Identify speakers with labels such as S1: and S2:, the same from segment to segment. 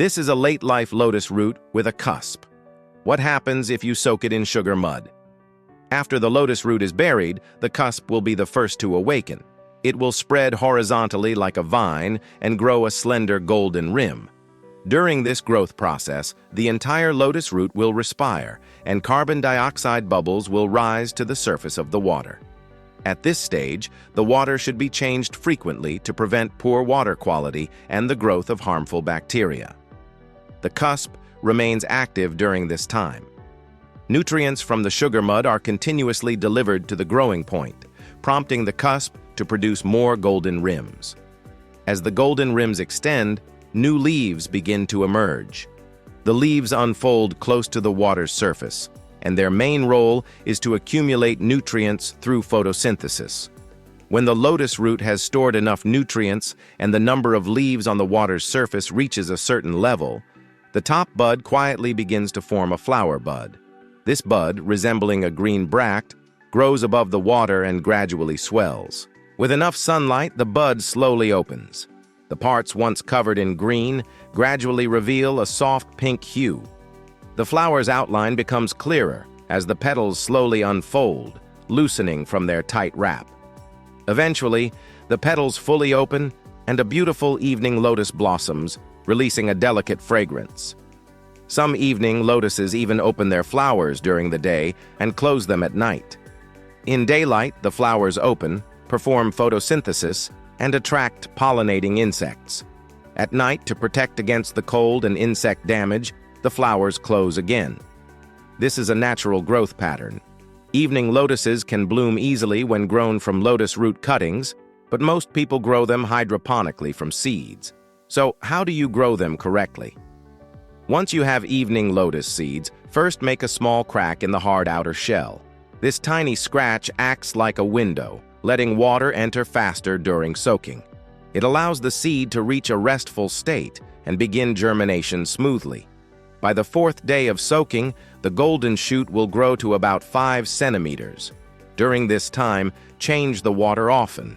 S1: This is a late-life lotus root with a cusp. What happens if you soak it in sugar mud? After the lotus root is buried, the cusp will be the first to awaken. It will spread horizontally like a vine and grow a slender golden rim. During this growth process, the entire lotus root will respire, and carbon dioxide bubbles will rise to the surface of the water. At this stage, the water should be changed frequently to prevent poor water quality and the growth of harmful bacteria. The cusp remains active during this time. Nutrients from the sugar mud are continuously delivered to the growing point, prompting the cusp to produce more golden rims. As the golden rims extend, new leaves begin to emerge. The leaves unfold close to the water's surface, and their main role is to accumulate nutrients through photosynthesis. When the lotus root has stored enough nutrients and the number of leaves on the water's surface reaches a certain level, the top bud quietly begins to form a flower bud. This bud, resembling a green bract, grows above the water and gradually swells. With enough sunlight, the bud slowly opens. The parts once covered in green gradually reveal a soft pink hue. The flower's outline becomes clearer as the petals slowly unfold, loosening from their tight wrap. Eventually, the petals fully open and a beautiful evening lotus blossoms, releasing a delicate fragrance. Some evening lotuses even open their flowers during the day and close them at night. In daylight, the flowers open, perform photosynthesis, and attract pollinating insects. At night, to protect against the cold and insect damage, the flowers close again. This is a natural growth pattern. Evening lotuses can bloom easily when grown from lotus root cuttings, but most people grow them hydroponically from seeds. So, how do you grow them correctly? Once you have evening lotus seeds, first make a small crack in the hard outer shell. This tiny scratch acts like a window, letting water enter faster during soaking. It allows the seed to reach a restful state and begin germination smoothly. By the 4th day of soaking, the golden shoot will grow to about 5 centimeters. During this time, change the water often.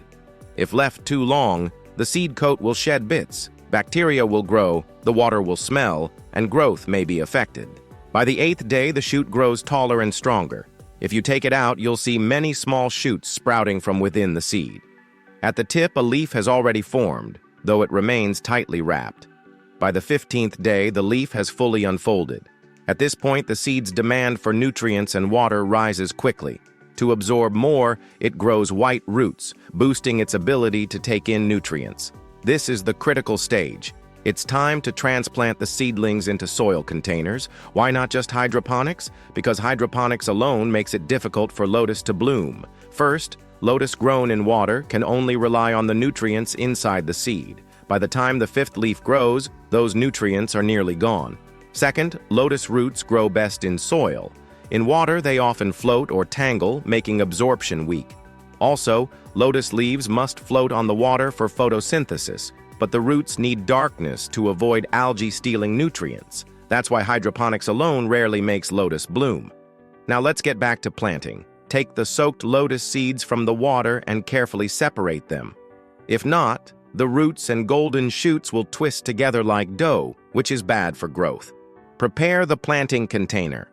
S1: If left too long, the seed coat will shed bits, bacteria will grow, the water will smell, and growth may be affected. By the 8th day, the shoot grows taller and stronger. If you take it out, you'll see many small shoots sprouting from within the seed. At the tip, a leaf has already formed, though it remains tightly wrapped. By the 15th day, the leaf has fully unfolded. At this point, the seed's demand for nutrients and water rises quickly. To absorb more, it grows white roots, boosting its ability to take in nutrients. This is the critical stage. It's time to transplant the seedlings into soil containers. Why not just hydroponics? Because hydroponics alone makes it difficult for lotus to bloom. First, lotus grown in water can only rely on the nutrients inside the seed. By the time the 5th leaf grows, those nutrients are nearly gone. Second, lotus roots grow best in soil. In water, they often float or tangle, making absorption weak. Also, lotus leaves must float on the water for photosynthesis, but the roots need darkness to avoid algae stealing nutrients. That's why hydroponics alone rarely makes lotus bloom. Now let's get back to planting. Take the soaked lotus seeds from the water and carefully separate them. If not, the roots and golden shoots will twist together like dough, which is bad for growth. Prepare the planting container.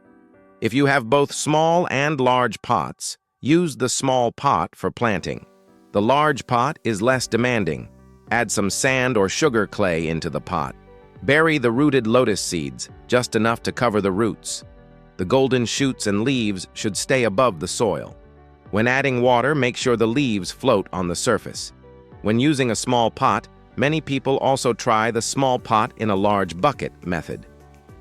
S1: If you have both small and large pots, use the small pot for planting. The large pot is less demanding. Add some sand or sugar clay into the pot. Bury the rooted lotus seeds, just enough to cover the roots. The golden shoots and leaves should stay above the soil. When adding water, make sure the leaves float on the surface. When using a small pot, many people also try the small pot in a large bucket method.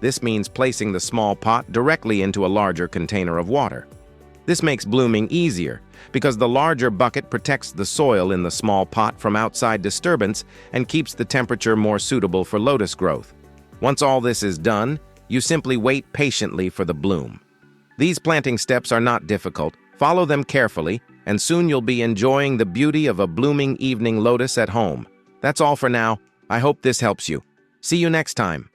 S1: This means placing the small pot directly into a larger container of water. This makes blooming easier because the larger bucket protects the soil in the small pot from outside disturbance and keeps the temperature more suitable for lotus growth. Once all this is done, you simply wait patiently for the bloom. These planting steps are not difficult. Follow them carefully, and soon you'll be enjoying the beauty of a blooming evening lotus at home. That's all for now. I hope this helps you. See you next time.